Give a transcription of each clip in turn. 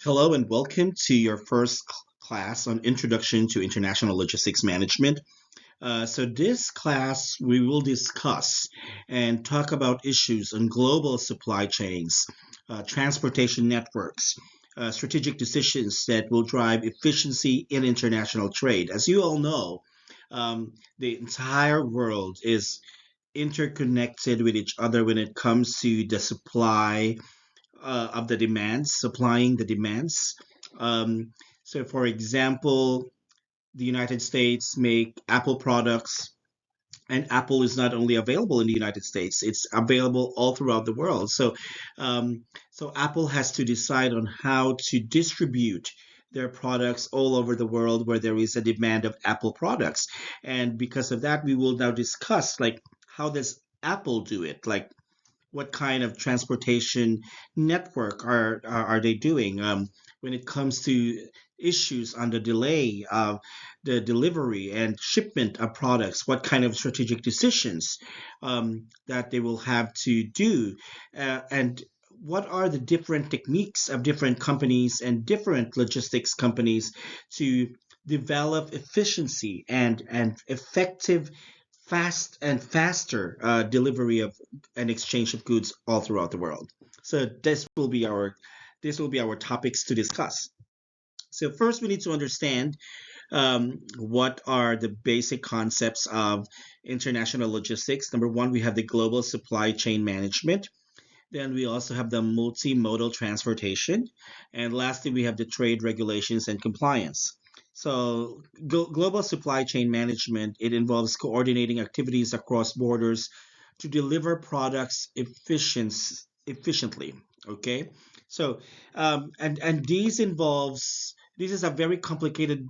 Hello and welcome to your first class on Introduction to International Logistics Management. This class we will discuss and talk about issues on global supply chains, transportation networks, strategic decisions that will drive efficiency in international trade. As you all know, the entire world is interconnected with each other when it comes to the supply of the demands, supplying the demands. Um, for example, the United States make Apple products, and Apple is not only available in the United States; it's available all throughout the world. So Apple has to decide on how to distribute their products all over the world where there is a demand of Apple products, and because of that, we will now discuss like how does Apple do it, like what kind of transportation network are they doing when it comes to issues on the delay of the delivery and shipment of products, what kind of strategic decisions that they will have to do, and what are the different techniques of different companies and different logistics companies to develop efficiency and effective fast and faster delivery of and exchange of goods all throughout the world. So this will be our topics to discuss. So first, we need to understand what are the basic concepts of international logistics. Number one, we have the global supply chain management. Then we also have the multimodal transportation. And lastly, we have the trade regulations and compliance. So, global supply chain management, it involves coordinating activities across borders to deliver products efficiently. Okay, so and this is a very complicated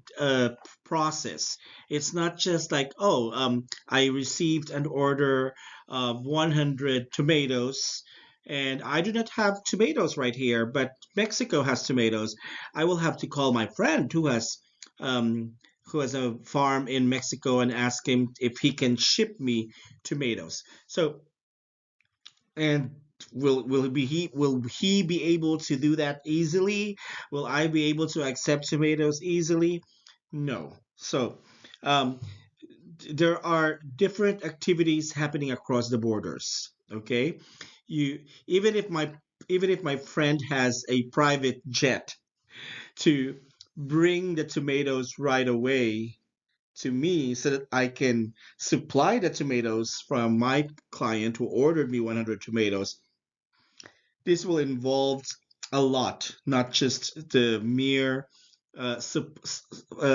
process. It's not just like, oh, I received an order of 100 tomatoes and I do not have tomatoes right here, but Mexico has tomatoes. I will have to call my friend um, who has a farm in Mexico and ask him if he can ship me tomatoes. So, and will he be able to do that easily? Will I be able to accept tomatoes easily? No. So, um, there are different activities happening across the borders. Okay, you even if my friend has a private jet to bring the tomatoes right away to me so that I can supply the tomatoes from my client who ordered me 100 tomatoes, this will involve a lot, not just the mere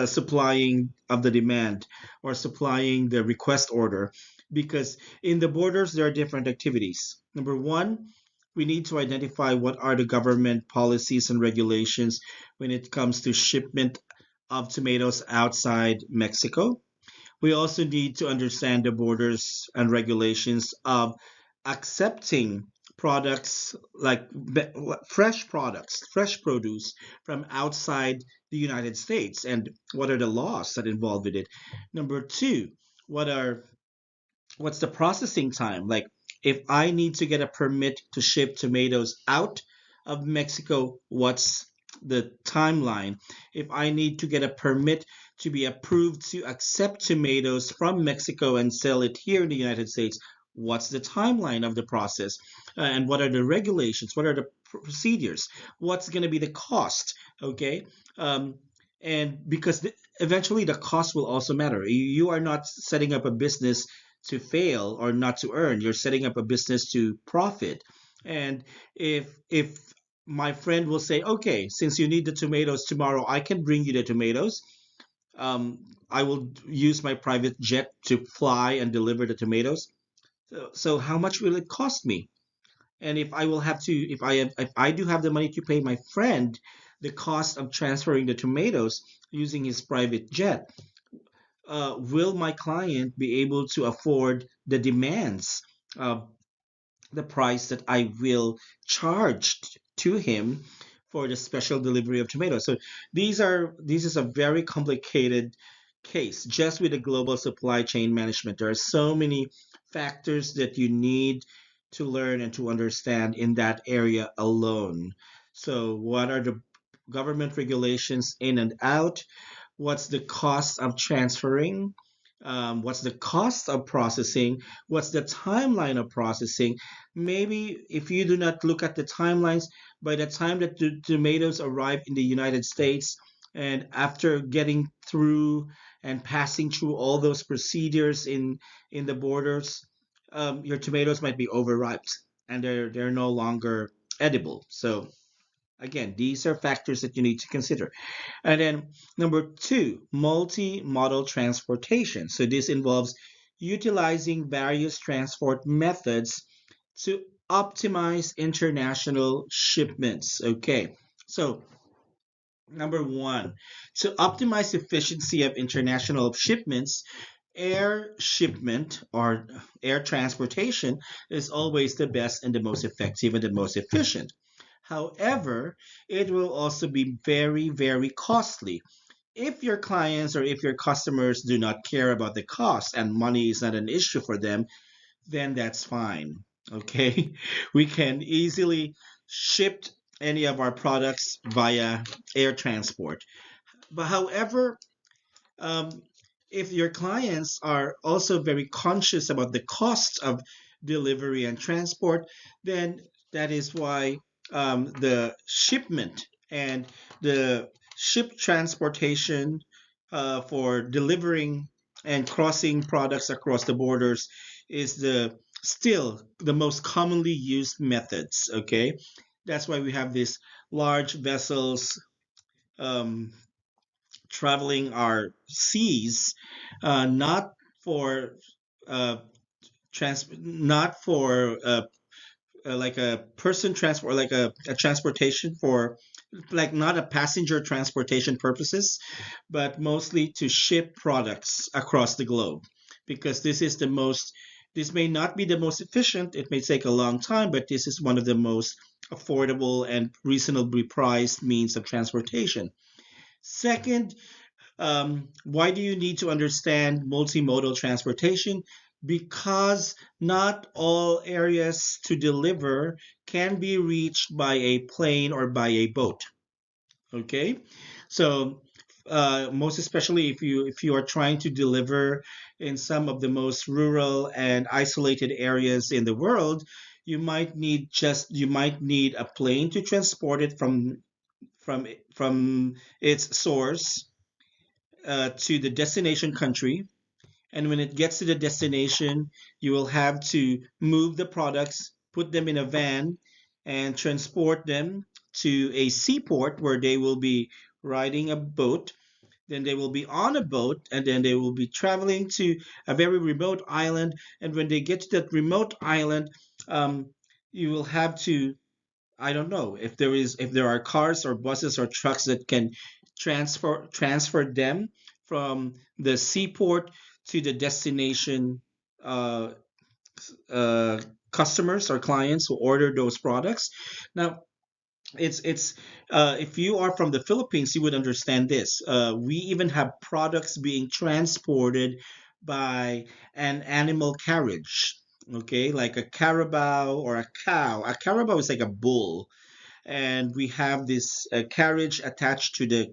supplying of the demand or supplying the request order, because in the borders there are different activities. Number one, we need to identify what are the government policies and regulations when it comes to shipment of tomatoes outside Mexico. We also need to understand the borders and regulations of accepting products like fresh products, fresh produce from outside the United States, and what are the laws that involve with it. Number two, what are what's the processing time? Like if I need to get a permit to ship tomatoes out of Mexico, what's the timeline? If I need to get a permit to be approved to accept tomatoes from Mexico and sell it here in the United States, what's the timeline of the process? And what are the regulations? What are the procedures? What's going to be the cost? Okay. Um, and because eventually the cost will also matter. You are not setting up a business to fail or not to earn. You're setting up a business to profit. And if my friend will say, okay, since you need the tomatoes tomorrow, I can bring you the tomatoes. I will use my private jet to fly and deliver the tomatoes. So how much will it cost me? And if I do have the money to pay my friend the cost of transferring the tomatoes using his private jet, will my client be able to afford the demands of the price that I will charge to him for the special delivery of tomatoes? So this is a very complicated case just with the global supply chain management. There are so many factors that you need to learn and to understand in that area alone. So what are the government regulations in and out, what's the cost of transferring, what's the cost of processing, what's the timeline of processing. Maybe if you do not look at the timelines, by the time that the tomatoes arrive in the United States, and after getting through and passing through all those procedures in the borders, your tomatoes might be overripe and they're no longer edible. So again, these are factors that you need to consider. And then number two, multi-modal transportation. So this involves utilizing various transport methods to optimize international shipments. Okay, so number one, to optimize efficiency of international shipments, air shipment or air transportation is always the best and the most effective and the most efficient. However, it will also be very, very costly. If your clients or if your customers do not care about the cost and money is not an issue for them, then that's fine. Okay, we can easily ship any of our products via air transport. But however, um, if your clients are also very conscious about the cost of delivery and transport, then that is why the shipment and the ship transportation for delivering and crossing products across the borders is the still the most commonly used methods. Okay, that's why we have these large vessels um, traveling our seas, not for uh, not for like a person transport, like a transportation for like not a passenger transportation purposes, but mostly to ship products across the globe, because this is the most. This may not be the most efficient. It may take a long time, but this is one of the most affordable and reasonably priced means of transportation. Second, why do you need to understand multimodal transportation? Because not all areas to deliver can be reached by a plane or by a boat. Okay, so most especially if you are trying to deliver in some of the most rural and isolated areas in the world, you might need a plane to transport it from from its source to the destination country. And when it gets to the destination, you will have to move the products, put them in a van, and transport them to a seaport where they will be riding a boat. Then they will be on a boat, and then they will be traveling to a very remote island. And when they get to that remote island, um, you will have to, I don't know if there are cars or buses or trucks that can transfer them from the seaport to the destination uh, uh, customers or clients who order those products. Now, it's if you are from the Philippines, you would understand this. We even have products being transported by an animal carriage. Okay, like a carabao or a cow. A carabao is like a bull, and we have this carriage attached to the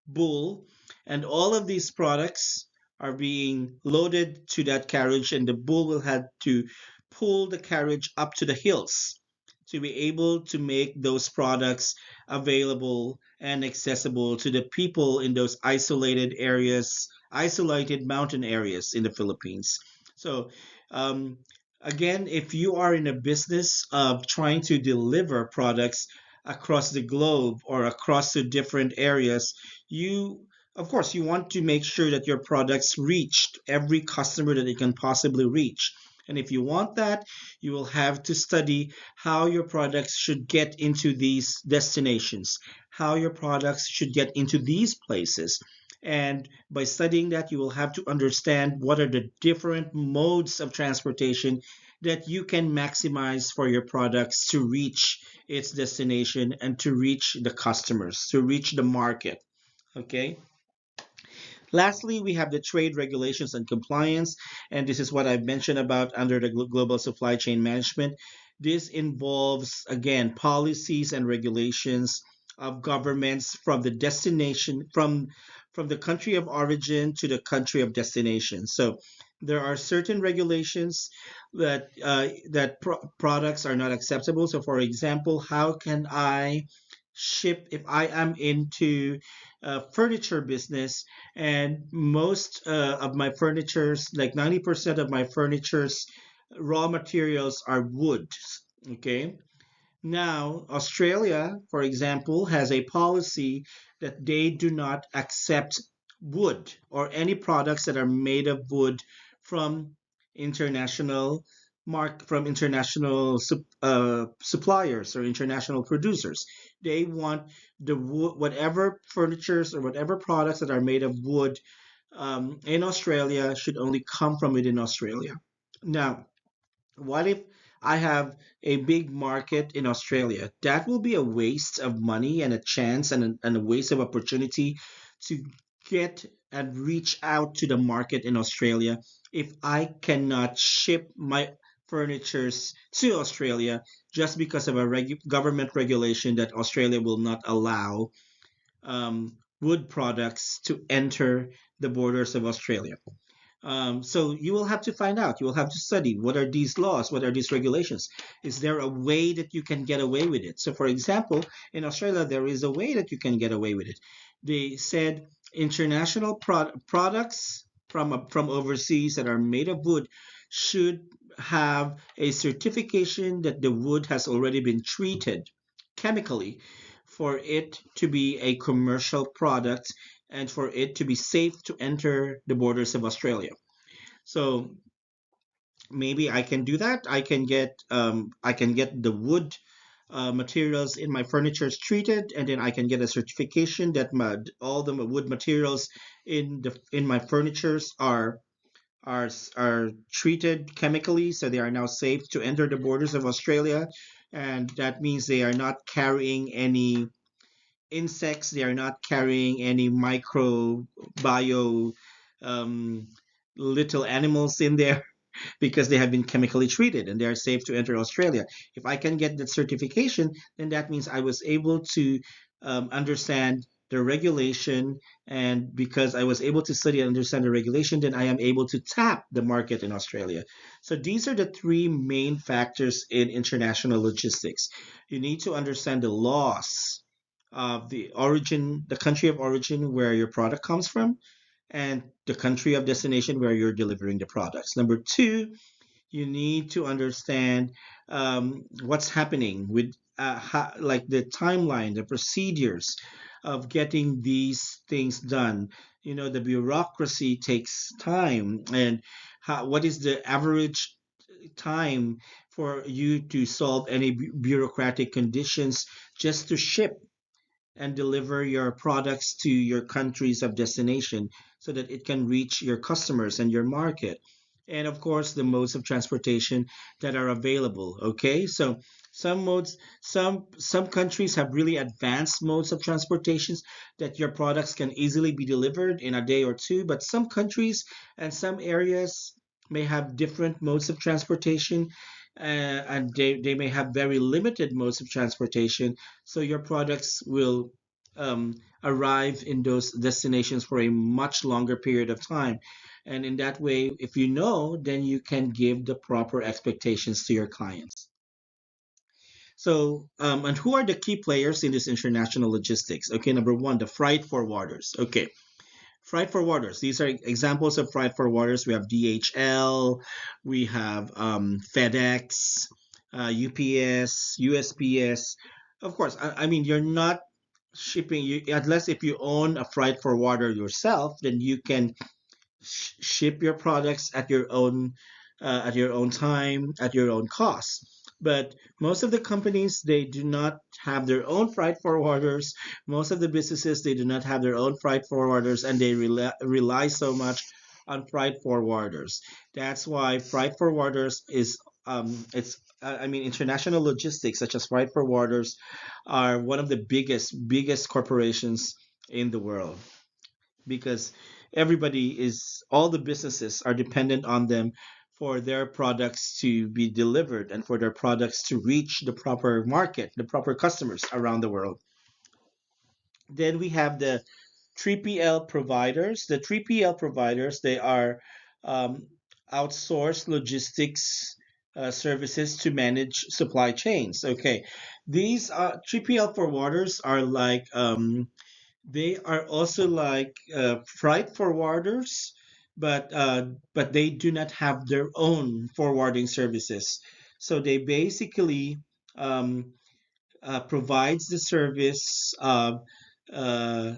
bull, and all of these products are being loaded to that carriage, and the bull will have to pull the carriage up to the hills to be able to make those products available and accessible to the people in those isolated areas, isolated mountain areas in the Philippines. So um, again, if you are in a business of trying to deliver products across the globe or across the different areas, you of course you want to make sure that your products reach every customer that it can possibly reach. And if you want that, you will have to study how your products should get into these destinations, how your products should get into these places. And by studying that, you will have to understand what are the different modes of transportation that you can maximize for your products to reach its destination and to reach the customers, to reach the market. Okay. Lastly, we have the trade regulations and compliance, and this is what I've mentioned about under the global supply chain management. This involves, again, policies and regulations of governments from the destination from the country of origin to the country of destination. So there are certain regulations that products are not acceptable. So, for example, how can I ship if I am into furniture business and most of my furnitures, like 90% of my furniture's raw materials are wood. Okay, now, Australia, for example, has a policy that they do not accept wood or any products that are made of wood from international from international suppliers or international producers. They want the wood, whatever furnitures or whatever products that are made of wood in Australia should only come from within Australia. Now, what if I have a big market in Australia? That will be a waste of money and a chance and a waste of opportunity to get and reach out to the market in Australia if I cannot ship my furnitures to Australia just because of a government regulation that Australia will not allow wood products to enter the borders of Australia. So you will have to find out. You will have to study what are these laws, what are these regulations. Is there a way that you can get away with it? So, for example, in Australia, there is a way that you can get away with it. They said international products from overseas that are made of wood should have a certification that the wood has already been treated chemically for it to be a commercial product and for it to be safe to enter the borders of Australia. So maybe I can do that. I can get the wood materials in my furniture treated, and then I can get a certification that all the wood materials in my furnitures are treated chemically, so they are now safe to enter the borders of Australia, and that means they are not carrying any insects. They are not carrying any microbio um, little animals in there because they have been chemically treated and they are safe to enter Australia. If I can get that certification, then that means I was able to understand the regulation. And because I was able to study and understand the regulation, then I am able to tap the market in Australia. So these are the three main factors in international logistics. You need to understand the laws of the origin, the country of origin where your product comes from, and the country of destination where you're delivering the products. Number two, you need to understand what's happening with like the timeline, the procedures of getting these things done. You know, the bureaucracy takes time, and what is the average time for you to solve any bureaucratic conditions just to ship and deliver your products to your countries of destination so that it can reach your customers and your market. And of course, the modes of transportation that are available. Okay, so some countries have really advanced modes of transportations that your products can easily be delivered in a day or two, but some countries and some areas may have different modes of transportation, and they may have very limited modes of transportation, so your products will arrive in those destinations for a much longer period of time. And in that way, if you know, then you can give the proper expectations to your clients. So, and who are the key players in this international logistics? Okay, number one, the freight forwarders. Okay, freight forwarders. These are examples of freight forwarders. We have DHL, we have FedEx, UPS, USPS. Of course, I mean, you're not shipping you unless if you own a freight forwarder yourself, then you can ship your products at your own time, at your own cost. But most of the companies, they do not have their own freight forwarders. Most of the businesses, they do not have their own freight forwarders, and they rely so much on freight forwarders. That's why freight forwarders is it's I mean, international logistics such as freight forwarders are one of the biggest corporations in the world, because all the businesses are dependent on them for their products to be delivered and for their products to reach the proper market, the proper customers around the world. Then we have the 3PL providers. The 3PL providers, they are um, outsourced logistics services to manage supply chains. Okay, these 3PL forwarders are like they are also like freight forwarders, but they do not have their own forwarding services. So they basically um, provides the service of uh,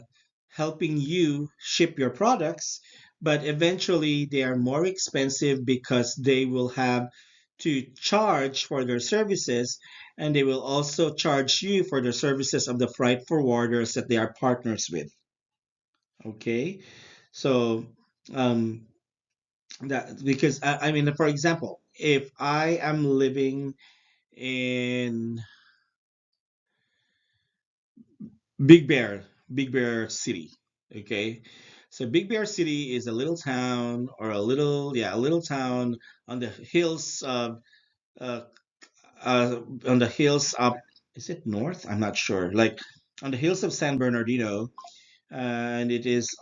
helping you ship your products, but eventually they are more expensive because they will have to charge for their services, and they will also charge you for the services of the freight forwarders that they are partners with. Okay, so um, that because I mean, for example, if I am living in Big Bear, Big Bear City. Okay. So Big Bear City is a little town or a little town on the hills of, uh, on the hills up, is it north? I'm not sure. Like on the hills of San Bernardino. And it's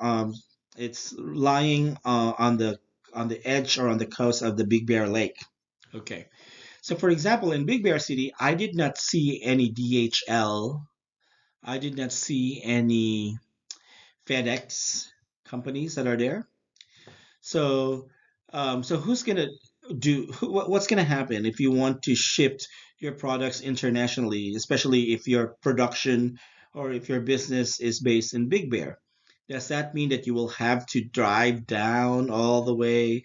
lying on the edge or on the coast of the Big Bear Lake. Okay. So for example, in Big Bear City, I did not see any DHL. I did not see any FedEx companies that are there. So, so who's gonna what's gonna happen if you want to ship your products internationally, especially if your production or if your business is based in Big Bear? Does that mean that you will have to drive down all the way?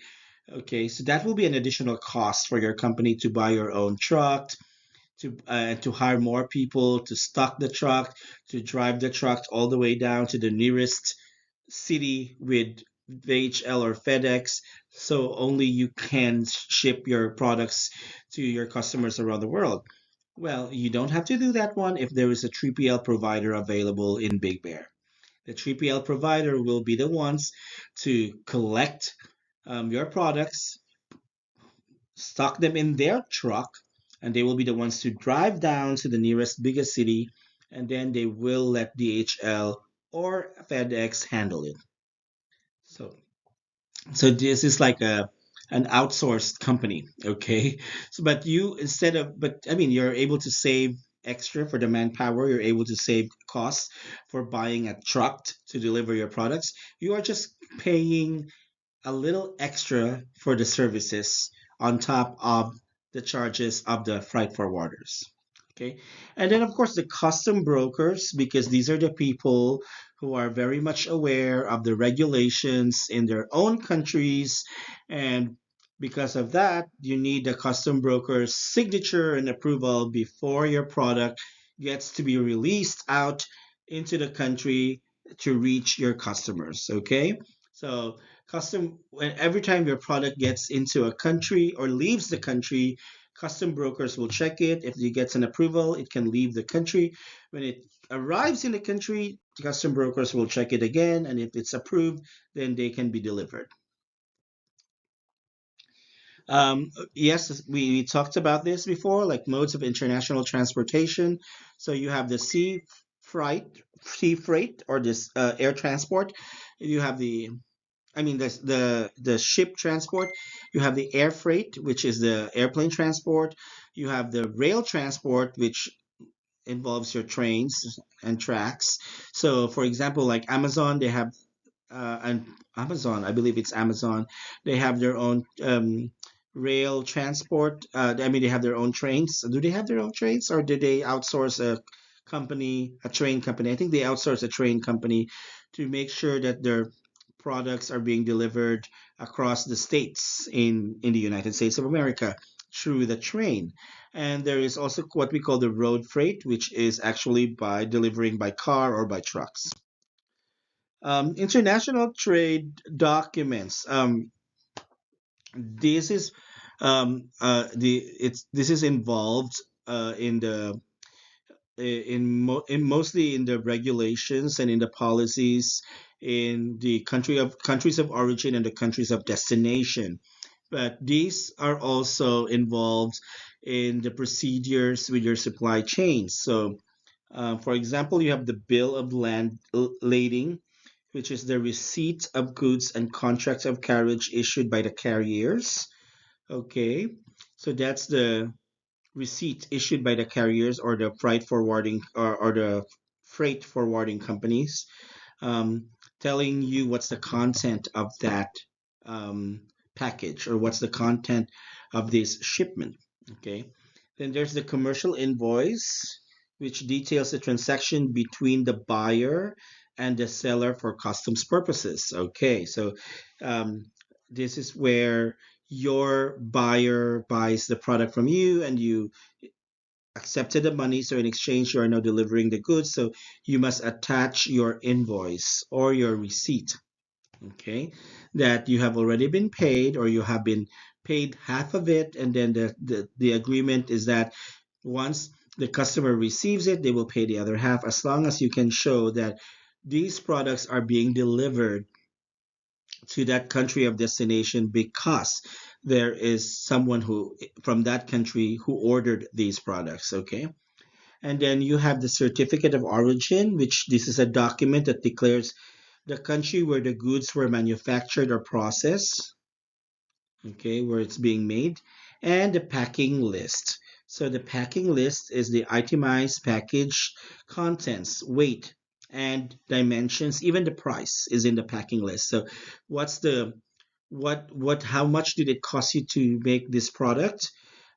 Okay, so that will be an additional cost for your company to buy your own truck, to hire more people to stock the truck, to drive the truck all the way down to the nearest city with VHL or FedEx, so only you can ship your products to your customers around the world. Well, you don't have to do that one if there is a 3PL provider available in Big Bear. The 3PL provider will be the ones to collect your products, stock them in their truck, and they will be the ones to drive down to the nearest biggest city, and then they will let DHL or FedEx handle it. So, so this is like a an outsourced company, okay? So, but you instead of, but I mean, you're able to save extra for the manpower. You're able to save costs for buying a truck to deliver your products. You are just paying a little extra for the services on top of the charges of the freight forwarders. Okay. And then, of course, the custom brokers, because these are the people who are very much aware of the regulations in their own countries. And because of that, you need the custom broker's signature and approval before your product gets to be released out into the country to reach your customers. Okay. So when every time your product gets into a country or leaves the country, custom brokers will check it. If it gets an approval, it can leave the country. When it arrives in the country, the custom brokers will check it again, and if it's approved, then they can be delivered. Yes, we talked about this before, like modes of international transportation. So you have the freight, sea freight, or this air transport. You have I mean, the ship transport. You have the air freight, which is the airplane transport. You have the rail transport, which involves your trains and tracks. So, for example, like Amazon, they have and Amazon, I believe it's Amazon, they have their own rail transport. I mean, they have their own trains. Do they have their own trains, or did they outsource a train company? I think they outsource a train company to make sure that their products are being delivered across the states in the United States of America through the train. And there is also what we call the road freight, which is actually by delivering by car or by trucks. International trade documents. This is the it's this is involved in the in mostly in the regulations and in the policies in the countries of origin and the countries of destination. But these are also involved in the procedures with your supply chain. So For example, you have the bill of lading, which is the receipt of goods and contracts of carriage issued by the carriers. Okay, so that's the receipt issued by the carriers or the freight forwarding or the freight forwarding companies, um, telling you what's the content of that um, package or what's the content of this shipment. Okay. Then there's the commercial invoice, which details the transaction between the buyer and the seller for customs purposes. Okay. So um, this is where your buyer buys the product from you and you accepted the money. So in exchange, you are now delivering the goods. So you must attach your invoice or your receipt, okay, that you have already been paid or you have been paid half of it. And then the agreement is that once the customer receives it, they will pay the other half as long as you can show that these products are being delivered to that country of destination because there is someone who from that country who ordered these products, okay. And then you have the certificate of origin, which this is a document that declares the country where the goods were manufactured or processed, okay, where it's being made, and the packing list. So the packing list is the itemized package contents, weight, and dimensions. Even the price is in the packing list. So what's the what how much did it cost you to make this product?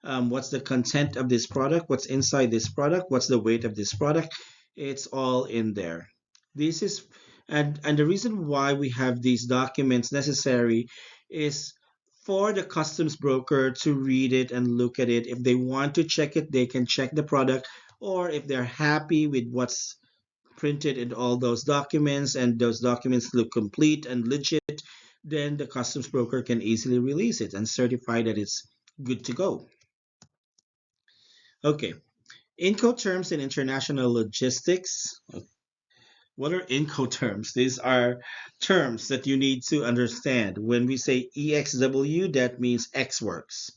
What's the content of this product? What's inside this product? What's the weight of this product? It's all in there. This is and the reason why we have these documents necessary is for the customs broker to read it and look at it. If they want to check it, they can check the product, or if they're happy with what's printed in all those documents and those documents look complete and legit, then the customs broker can easily release it and certify that it's good to go. Okay. Incoterms in international logistics. What are Incoterms? These are terms that you need to understand. When we say EXW, that means X works.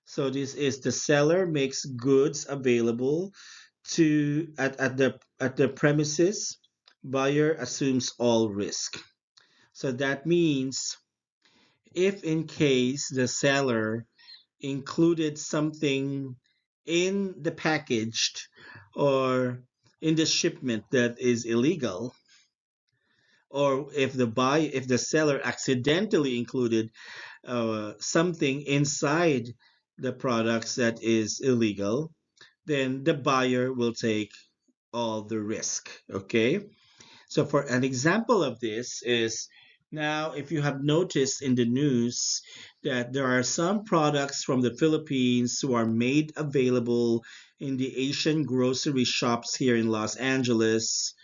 So this is the seller makes goods available to at the premises. Buyer assumes all risk. So that means if in case the seller included something in the packaged or in the shipment that is illegal, or if the seller accidentally included something inside the products that is illegal, then the buyer will take all the risk. Okay. So, for an example of this is now, if you have noticed in the news that there are some products from the Philippines who are made available in the Asian grocery shops here in Los Angeles.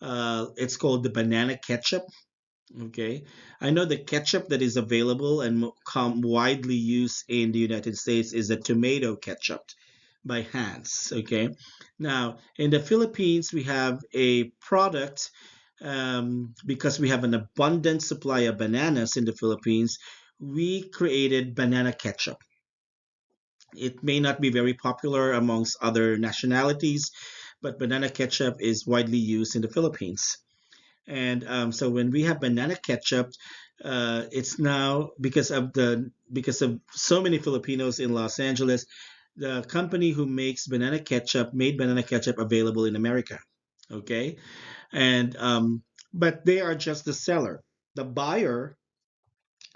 It's called the banana ketchup. Okay. I know the ketchup that is available and widely used in the United States is the tomato ketchup by Hans. Okay. Now, in the Philippines, we have a product because we have an abundant supply of bananas in the Philippines. We created banana ketchup. It may not be very popular amongst other nationalities, but banana ketchup is widely used in the Philippines. And so when we have banana ketchup, it's now because of so many Filipinos in Los Angeles, the company who makes banana ketchup made banana ketchup available in America. Okay, and but they are just the seller. The buyer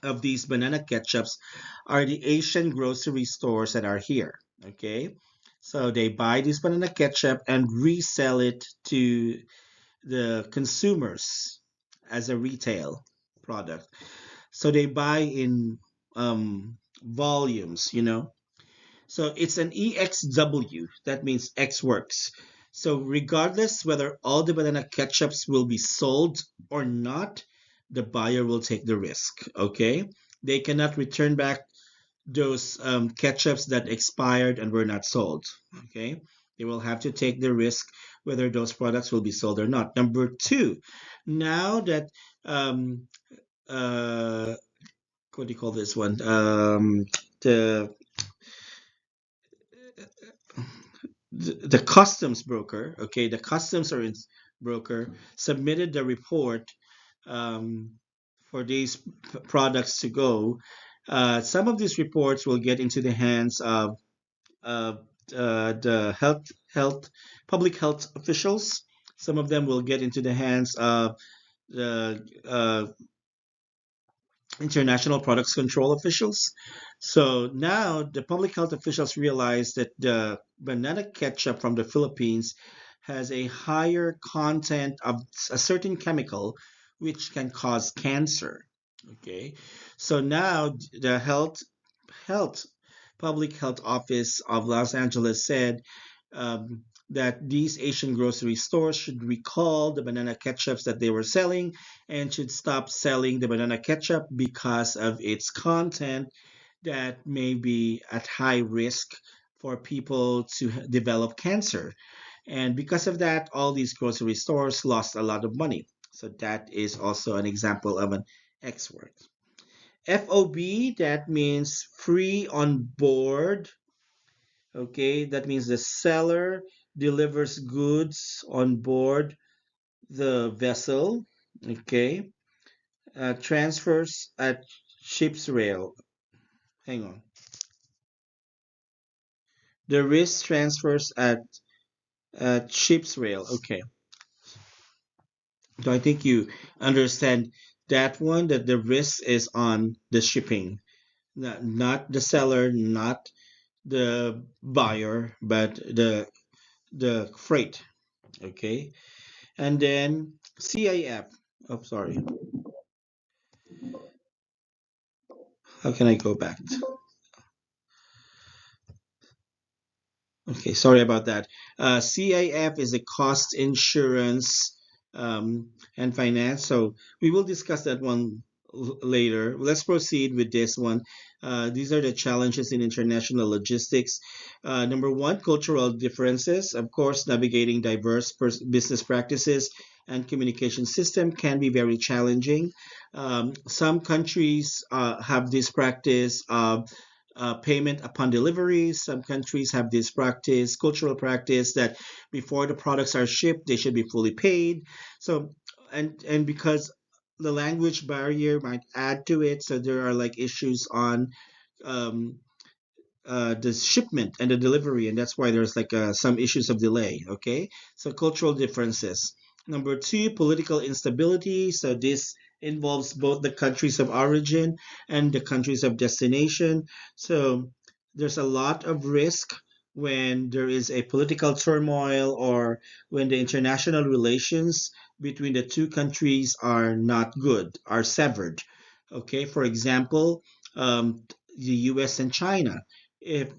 of these banana ketchups are the Asian grocery stores that are here. Okay, so they buy this banana ketchup and resell it to the consumers as a retail product. So they buy in volumes, you know. So it's an EXW, that means X works. So regardless whether all the banana ketchups will be sold or not, the buyer will take the risk. Okay, they cannot return back those ketchups that expired and were not sold. Okay, they will have to take the risk whether those products will be sold or not. Number two, now that um, uh, what do you call this one? The the customs broker, okay, the customs or broker submitted the report um, for these products to go. Some of these reports will get into the hands of uh, the health public health officials. Some of them will get into the hands of the international products control officials. So now the public health officials realize that the banana ketchup from the Philippines has a higher content of a certain chemical which can cause cancer. Okay. So now the health public health office of Los Angeles said um, that these Asian grocery stores should recall the banana ketchups that they were selling and should stop selling the banana ketchup because of its content that may be at high risk for people to develop cancer. And because of that, all these grocery stores lost a lot of money. So that is also an example of an X word. FOB, that means free on board. Okay, that means the seller delivers goods on board the vessel. Okay, transfers at ship's rail. Hang on. The risk transfers at ship's rail. Okay, so I think you understand that one. That the risk is on the shipping, not the seller, not the buyer, but the freight. Okay, and then CIF. Oh, sorry. How can I go back? Okay, sorry about that. CIF is a cost insurance and finance. So we will discuss that one later. Let's proceed with this one. These are the challenges in international logistics. Number one, cultural differences. Of course, navigating diverse business practices and communication system can be very challenging. Some countries have this practice of payment upon delivery. Some countries have this practice, cultural practice, that before the products are shipped, they should be fully paid. So, and because the language barrier might add to it, so there are like issues on um, the shipment and the delivery, and that's why there's like some issues of delay. Okay, so cultural differences. Number two, political instability. So this involves both the countries of origin and the countries of destination. So there's a lot of risk when there is a political turmoil or when the international relations between the two countries are not good, are severed. Okay, for example, the US and China. If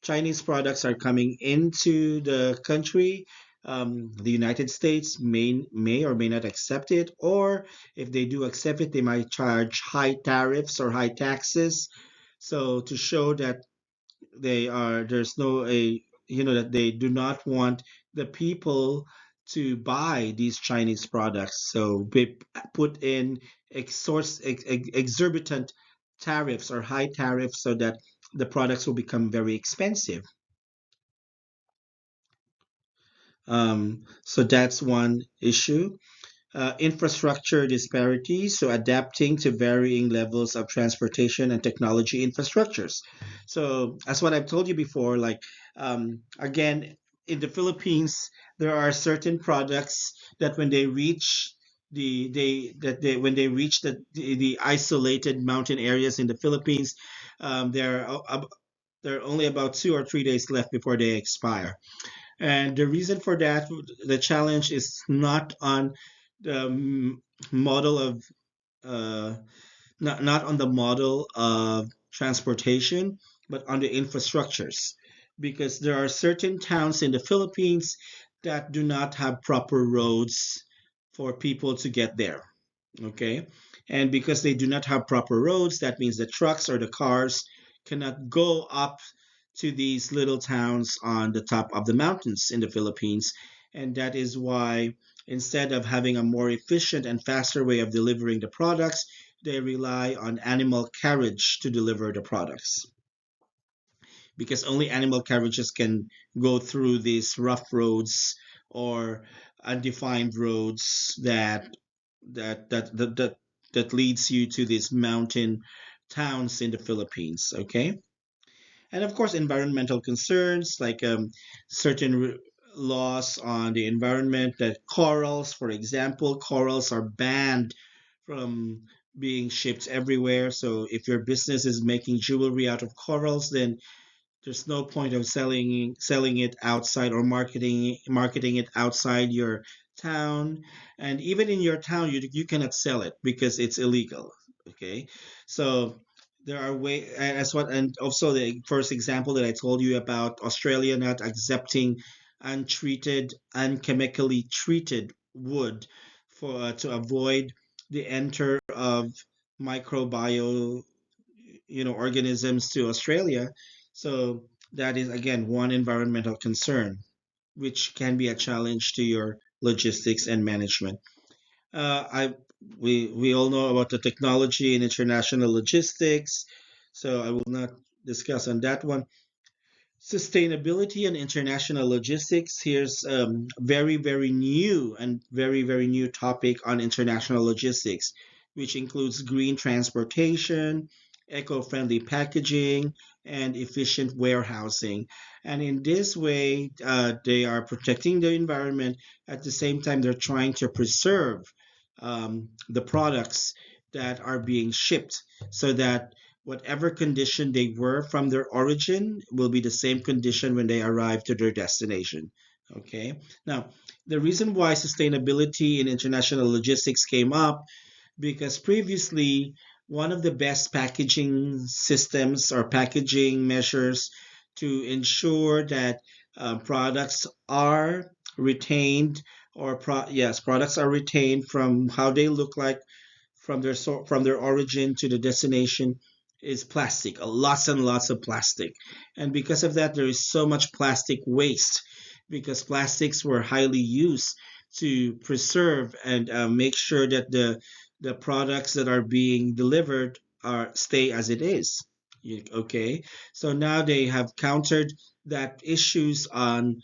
Chinese products are coming into the country, the United States may or may not accept it, or if they do accept it, they might charge high tariffs or high taxes. So to show that there's no a that they do not want the people to buy these Chinese products. So they put in exorbitant tariffs or high tariffs so that the products will become very expensive. So that's one issue. Infrastructure disparities, so adapting to varying levels of transportation and technology infrastructures. So, as what I've told you before, like again, in the Philippines, there are certain products that when they reach when they reach the isolated mountain areas in the Philippines, there are only about 2 or 3 days left before they expire. And the reason for that, the challenge is not on the model of uh, not on the model of transportation, but on the infrastructures, because there are certain towns in the Philippines that do not have proper roads for people to get there. Okay, and because they do not have proper roads, that means the trucks or the cars cannot go up to these little towns on the top of the mountains in the Philippines. And that is why instead of having a more efficient and faster way of delivering the products, they rely on animal carriage to deliver the products. because only animal carriages can go through these rough roads or undefined roads that leads you to these mountain towns in the Philippines. Okay, and of course environmental concerns like certain laws on the environment, that corals, for example, corals are banned from being shipped everywhere. So if your business is making jewelry out of corals, then there's no point of selling it outside or marketing it outside your town. And even in your town, you cannot sell it because it's illegal. Okay, so there are way as what, and also the first example that I told you about Australia not accepting untreated, unchemically treated wood for to avoid the enter of microbial organisms to Australia. So that is again one environmental concern, which can be a challenge to your logistics and management. I we all know about the technology in international logistics, so I will not discuss on that one. Sustainability and international logistics. Here's very, very new and very, very new topic on international logistics, which includes green transportation, eco-friendly packaging, and efficient warehousing. And in this way, they are protecting the environment. At the same time, they're trying to preserve the products that are being shipped so that whatever condition they were from their origin will be the same condition when they arrive to their destination. Okay. Now, the reason why sustainability in international logistics came up because previously one of the best packaging systems or packaging measures to ensure that products are retained yes, products are retained from how they look like from their origin to the destination is plastic, lots and lots of plastic. And because of that, there is so much plastic waste because plastics were highly used to preserve and make sure that the products that are being delivered are stay as it is. Okay, so now they have countered that issues on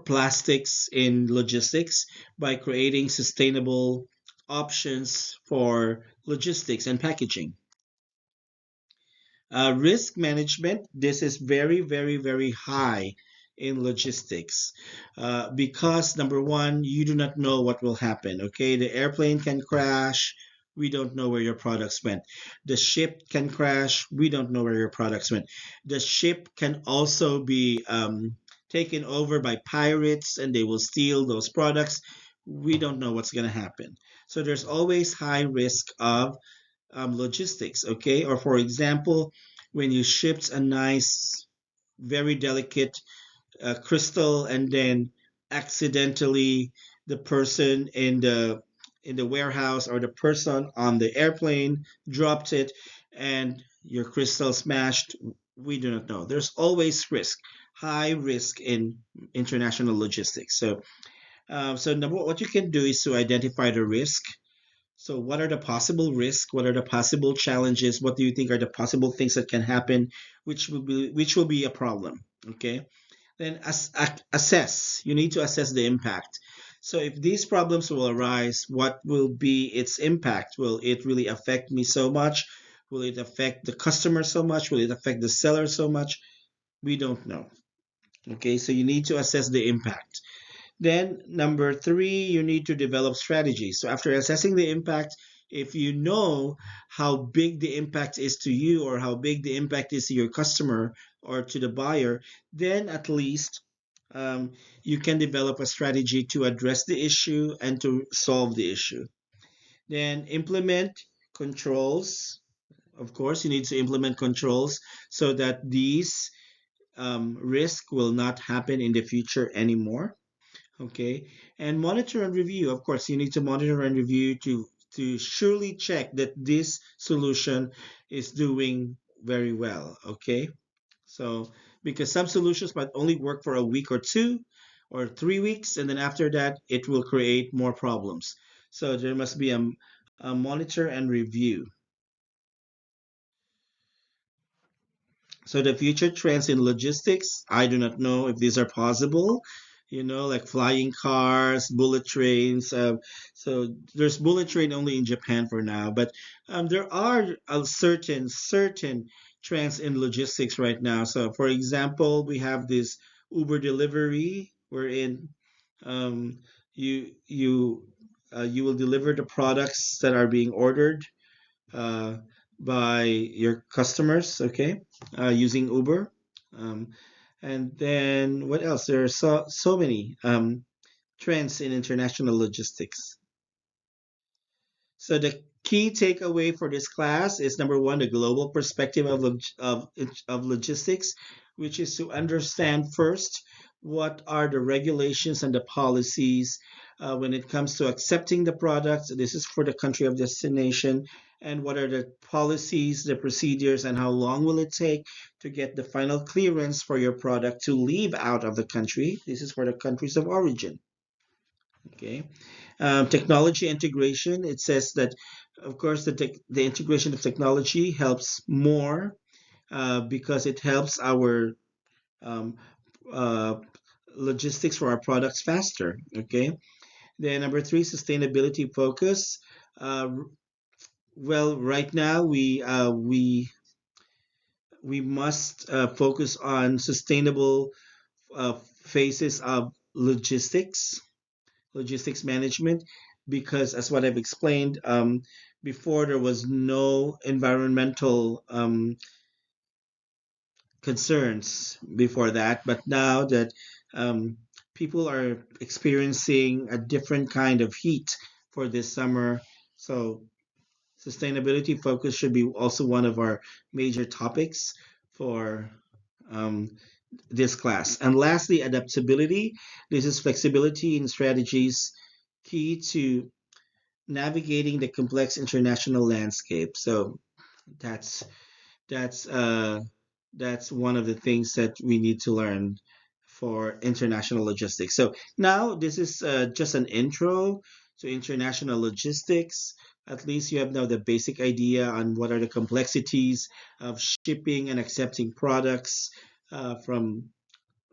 plastics in logistics by creating sustainable options for logistics and packaging. Risk management, this is very, very, very high in logistics because number one, you do not know what will happen. Okay, the airplane can crash. We don't know where your products went. The ship can crash. We don't know where your products went. The ship can also be taken over by pirates and they will steal those products. We don't know what's going to happen. So there's always high risk of logistics, okay? Or for example, when you shipped a nice, very delicate crystal and then accidentally the person in the warehouse or the person on the airplane dropped it and your crystal smashed, we do not know. There's always risk, high risk in international logistics. So number what you can do is to identify the risk. So, what are the possible risks? What are the possible challenges? What do you think are the possible things that can happen, which will be a problem? Okay. Then assess. You need to assess the impact. So, if these problems will arise, what will be its impact? Will it really affect me so much? Will it affect the customer so much? Will it affect the seller so much? We don't know. Okay, so you need to assess the impact. Then, number three, you need to develop strategies. So, after assessing the impact, if you know how big the impact is to you or how big the impact is to your customer or to the buyer, then at least you can develop a strategy to address the issue and to solve the issue. Then, implement controls. Of course, you need to implement controls so that these risk will not happen in the future anymore. Okay, and monitor and review. Of course, you need to monitor and review to surely check that this solution is doing very well. Okay, so because some solutions might only work for a week or two or 3 weeks, and then after that, it will create more problems. So there must be a monitor and review. So the future trends in logistics, I do not know if these are possible. Like flying cars, bullet trains. So there's bullet train only in Japan for now, but there are certain trends in logistics right now. So for example, we have this Uber delivery, wherein um, you will deliver the products that are being ordered uh, by your customers, okay, using Uber. Um, and then what else? There are so many trends in international logistics. So the key takeaway for this class is number one, the global perspective of logistics, which is to understand first what are the regulations and the policies when it comes to accepting the products. This is for the country of destination. And what are the policies, the procedures, and how long will it take to get the final clearance for your product to leave out of the country? This is for the countries of origin. Okay. Technology integration. It says that, of course, the integration of technology helps more because it helps our um, uh, logistics for our products faster. Okay. Then number three, sustainability focus. Uh, well, right now we must focus on sustainable phases of logistics management, because as what I've explained before, there was no environmental concerns before that, but now that um, people are experiencing a different kind of heat for this summer, so sustainability focus should be also one of our major topics for um, this class. And lastly, adaptability. This is flexibility in strategies key to navigating the complex international landscape. So that's that's uh, that's one of the things that we need to learn for international logistics. So now this is just an intro to international logistics. At least you have now the basic idea on what are the complexities of shipping and accepting products from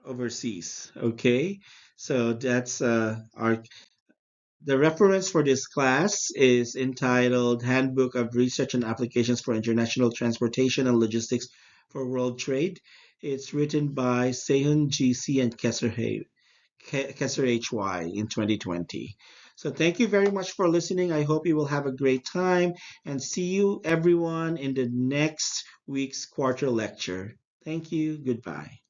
overseas. Okay, so that's our the reference for this class is entitled Handbook of Research and Applications for International Transportation and Logistics for World Trade. It's written by Sehun GC and Kesser HY in 2020. So thank you very much for listening. I hope you will have a great time and see you everyone in the next week's quarter lecture. Thank you. Goodbye.